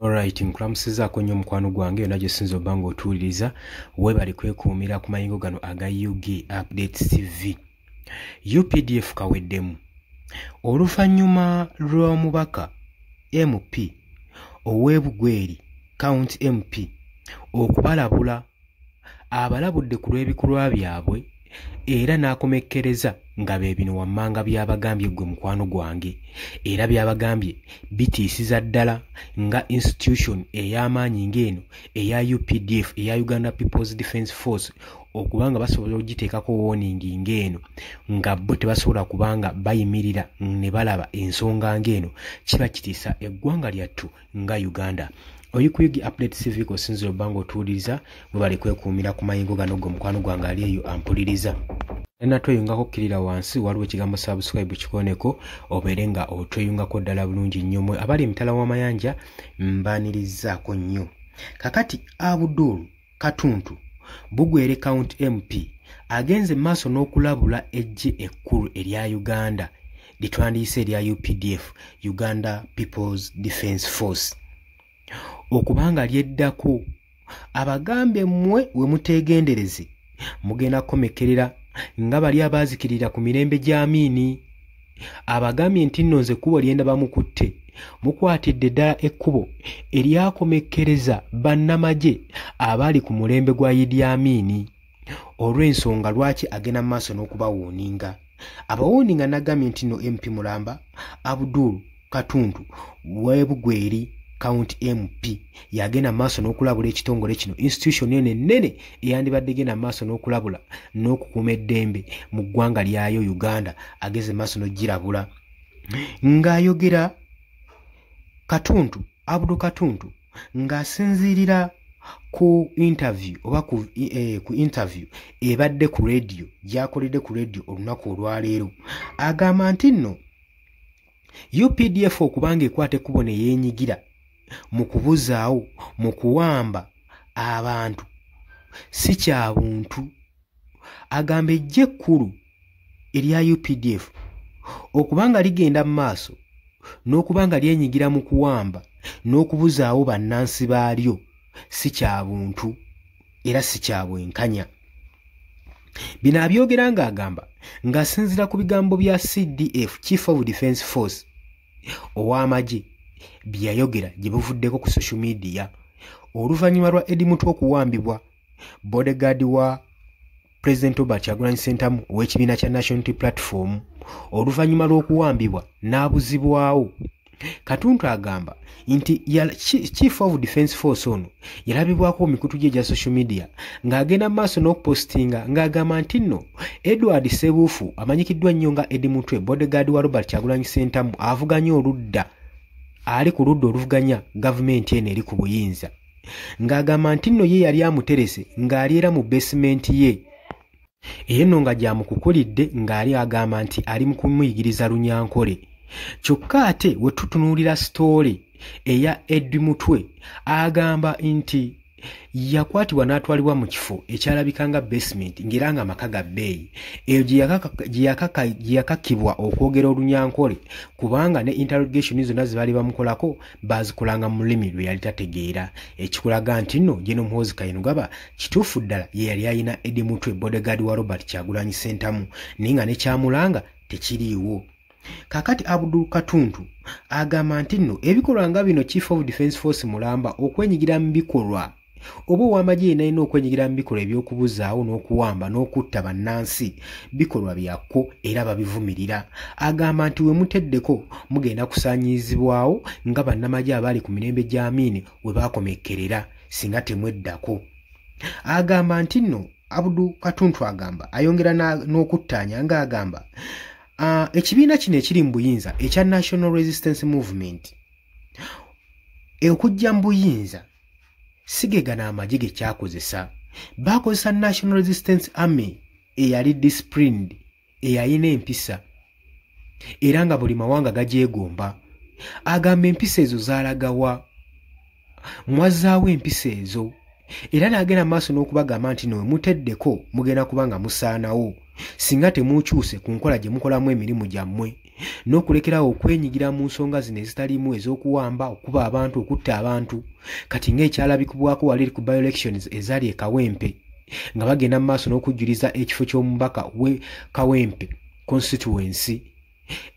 Alright, nkulamusizaako nnyo mukwano gwange yonna gy'osinza obba ng'otuwuliriza weebale kwekuumira ku mayingo gano aga UG Updates TV. UPDF kaweddemu. Oluvannyuma lw'omubaka MP ow'Ebugweri County MP okubalabula abalabudde ku lw'ebikolwa byabwe era n'akomekkereza nga beebino wammanga byabagambye gwe mukwano gwange era byabagambye bitiisiza ddala nga institution ey'amaanyi ng'eno eya UPDF eya Uganda People's Defence Force okubanga basobola ogiteekako warning ng'eno nga bo tebasobola kubanga bayimirira ne balaba ensonga ng'eno kiba kitiisa eggwanga lyattu nga Uganda. Oyi ku UG Update TV ko sinziro bango otuwuliriza bwe bali kwekuumira ku mayingo gano gwe mukwano gwange ali eyo ampuliriza. Ena tweyungako kirira wansi waliwo ekigambo subscribe kikoneko obeere nga otweyungako ddala bulungi nnyo mwe abali emitala w'amayanja mbaanirizaako nnyo. Kakati Abdul Katuntu Bugwere County MP agenze maaso n'okulabula eggye ekkulu erya Uganda litwandiise erya UPDF Uganda People's Defence Force okubanga lyeddako abagambe mmwe we muteegendereze mugenda kukomekerera nga bali abaazikirira ku mirembe gy'Amiini abagambye nti nno nze ekkubo lyenda bamukutte mukwatidde ddala ekkubo eryakomekkereza bannamagye abaali ku mulembe gwa Idi Amini olw'ensonga lwaki agenda mu maaso n'okubawuuninga abawuuninga n'agambye nti nno MP Mulamba Abdul Katuntu w'Ebugweri County MP yagenda maaso n'okulabula ekitongole kino institution eno ennene eyandibadde genda maaso n'okulabula n'okukuuma eddembe mu ggwanga lyayo Uganda ageze maaso n'ogirabula ng'ayogera Katuntu Abdul Katuntu ng'asinziirira ku interview oba ku interview ebadde ku radio gyakoledde ku radio olunaku olwaleero agamba nti nno UPDF okubanga ekwata ekkubo ne yeenyigira mu kubuzaawo mu kuwamba abantu si kya buntu agamba eggye ekkulu erya UPDF okubanga ligenda mu maaso n'okubanga lyenyigira mu kuwamba n'okubuzaawo bannansi baalyo si kya buntu era si kya bwenkanya. Bino abyogera ng'agamba ng'asinziira ku bigambo bya CDF Chief of Defence Force ow'amagye byayogera gye buvuddeko ku social media oluvannyuma lwa Eddie Mutwe okuwambibwa bodyguard wa President Robert Kyagulanyi Ssentamu ow'ekibiina kya National Unity Platform oluvannyuma lw'okuwambibwa n'abuzibwawo. Katuntu agamba nti Chief of Defence Force ono yalabibwako mikutu gye gya social media ng'agenda mu maaso n'okupostinga ng'agamba nti nno Edward Sebuufu amanyikiddwa nnyo nga Eddie Mutwe bodyguard wa Robert Kyagulanyi Ssentamu avuganya oludda ali ku ludda oluvuganya gavumenti eno eri ku buyinza ng'agamba nti nno ye yali amuterese ng'ali era mu basement ye eyo nno nga gyamukukulidde ng'ali agamba nti ali mu kumuyigiriza Lunyankole. Kyokka ate we tutunuulira sitoole eya Eddie Mutwe agamba nti yakwatibwa n'atwalibwa mu kifo ekyalabika nga basement ng'era nga amaka ga bbeeyi eyo gye yakakibwa okwogera Olunyankole kubanga ne interrogation zonna ze baali bamukolako baazikolanga mu lulimi lwe yali tategeera ekikulaga nti nno General Muhoozi Kainerugaba kituufu ddala ye yali ayina Eddie Mutwe bodyguard wa Robert Kyagulanyi Ssentamu naye nga ne kyamulanga tekiriiwo. Kakati Abdul Katuntu agamba nti nno ebikolwa nga bino Chief of Defence Force Mulamba okwenyigira mu bikolwa oba ow'amagye yenna alina okwenyigira mu bikolwa eby'okubuzaawo n'okuwamba n'okutta bannansi bikolwa byakko era babivumirira. Agamba nti we muteddeko mugenda kusaanyizibwawo nga bannamagye abaali ku mirembe gya Amini we baakomekkerera singa temweddako. Agamba nti nno Abdul Katuntu agamba ayongera n'okuttaanya ng'agamba ekibiina kino ekiri mu buyinza ekya National Resistance Movement okujja mu buyinza sigegana amagye ge kyakozesa baakozesa National Resistance Army eyali disciplined eyalina empisa era nga buli mawanga gagyegomba. Agamba empisa ezo zaalagawa mwazzaawo empisa ezo era n'agenda maaso n'okubagamba nti nowe muteddeko mugenda kubanga musaanawo singa temukyuse ku nkola gye mukolamu emirimu gyammwe n'okulekerawo okwenyigira mu nsonga zino ezitalimu ez'okuwamba okuba abantu okutta abantu kati ng'ekyalabikibwako wali ku by-elections ezaali e Kawempe nga bagenda mu maaso n'okujjuliza ekifo ky'omubaka w'e Kawempe constituency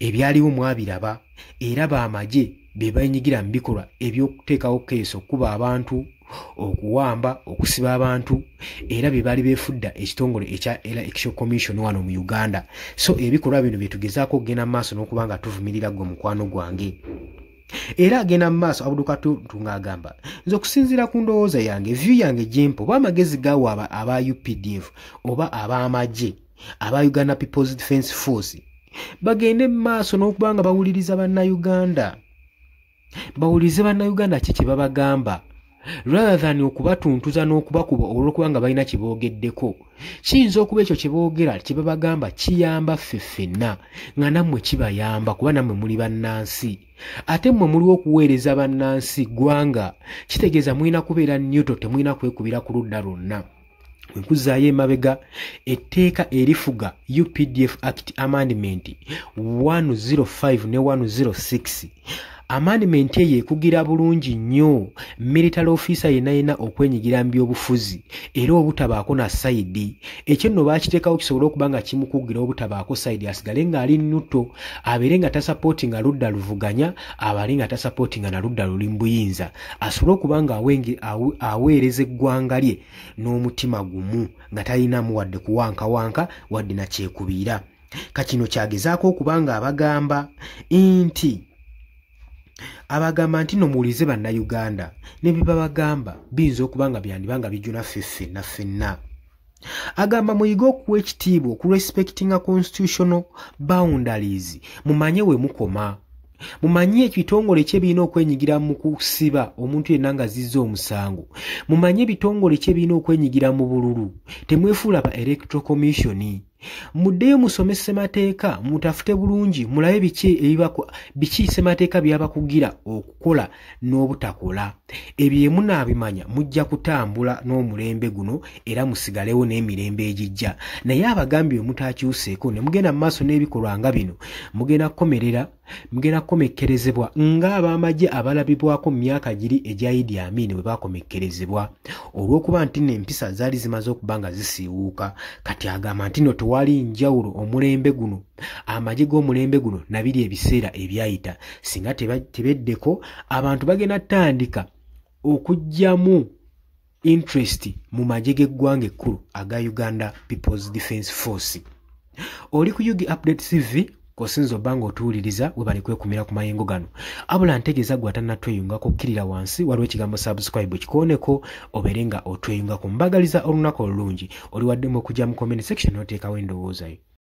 ebyaliwo mwabiraba era baamagye be banyigira mu bikolwa eby'okuteekawo keesi okuba abantu okuwamba okusiba abantu era bye baali beefudda ekitongole ekya Election Commission wano mu Uganda. So ebikolwa bino bye tugezaako okugenda mu maaso n'okuba nga tuvumirira gwe mukwano gwange. Era agenda mu maaso Abdul ng'agamba nze okusinziira ku ndowooza yange view yange gyempo oba amagezi gaawa aba UPDF oba ab'amagye aba Uganda People's Defence Force bagende mu maaso n'okuba nga bawuliriza bannayuganda bawulirize bannayuganda ki kye babagamba rather than okubatuntuza n'okubakuba olw'okuba nga balina kye boogeddeko. Kiyinza okuba ekyo kye boogera kye babagamba kiyamba ffe ffenna nga nammwe kibayamba kuba nammwe muli bannansi ate mmwe muliwo okuweereza bannansi ggwanga kitegeeza mulina kubeera nnyuto temulina kwekubira ku ludda lwonna. Nkuzaayo emabega etteeka erifuga UPDF Act Amendment 105 ne 106 amendment eyo ekugira bulungi nnyo military officer yenna okwenyigira mu byobufuzi era obutabaako na sayidi ekyo nno baakiteekawo kisobole okuba nga kimukugira obutabaako sayidi asigale ng'ali nnuto abeere nga tasapootinga ludda luvuganya abaale nga tasapootinga na ludda luli mu buyinza asobole okuba nga aweereza eggwanga lye n'omutima gumu nga talinamu wadde kuwankawanka wadde na kyekubiira. Kakino kyagezaako okuba nga abagamba nti no muwulize bannayuganda ne bye babagamba biyinza okuba nga byandibanga bijuna ffenna ffenna. Agamba muyige okuwa ekitiibwa okurespectinga constitutional boundaries mumanye we mukoma mumanye ekitongole kye birina okwenyigira mu kusiba omuntu yenna nga zizza omusango mumanye ebitongole kye birina okwenyigira mu bululu temwefuula ba Electoral Commission muddeyo musome ssemateeka mutafute bulungi mulabe biki ssemateeka byabakugira okukola n'obutakola ebyo munaabimanya mujja kutambula n'omulembe guno era musigalewo n'emirembe egijja naye abagambye mutaakyuseeko ne mugenda mu maaso n'ebikolwa nga bino mugenda kukomekkerezebwa ng'abamagye abalabibwako mu myaka giri egya Idi Amin bwe bakomekkerezebwa olw'okuba nti n'empisa zaali zimaze okuba nga zisiiwuuka. Kati agamba nti no tewali njawulo omulembe guno amagye g'omulembe guno nabiri ebiseera ebyayita singa tebeddeko abantu bagenda tandika okujjamu interest mu magye g'eggwanga ekkulu aga Uganda People's Defence Force. Oli ku Yugi Update TV kosinzo bango otuwuliriza we bali kwekumira ku mayengo gano abula ntegeeza gwe atannatweyungako kkirira wansi waliwo ekigambo subscribe kikooneko obeere nga otweyungako mbagaliza olunaku olulungi oli waddemu okujja mu comment section n'oteekawo endowooza yo.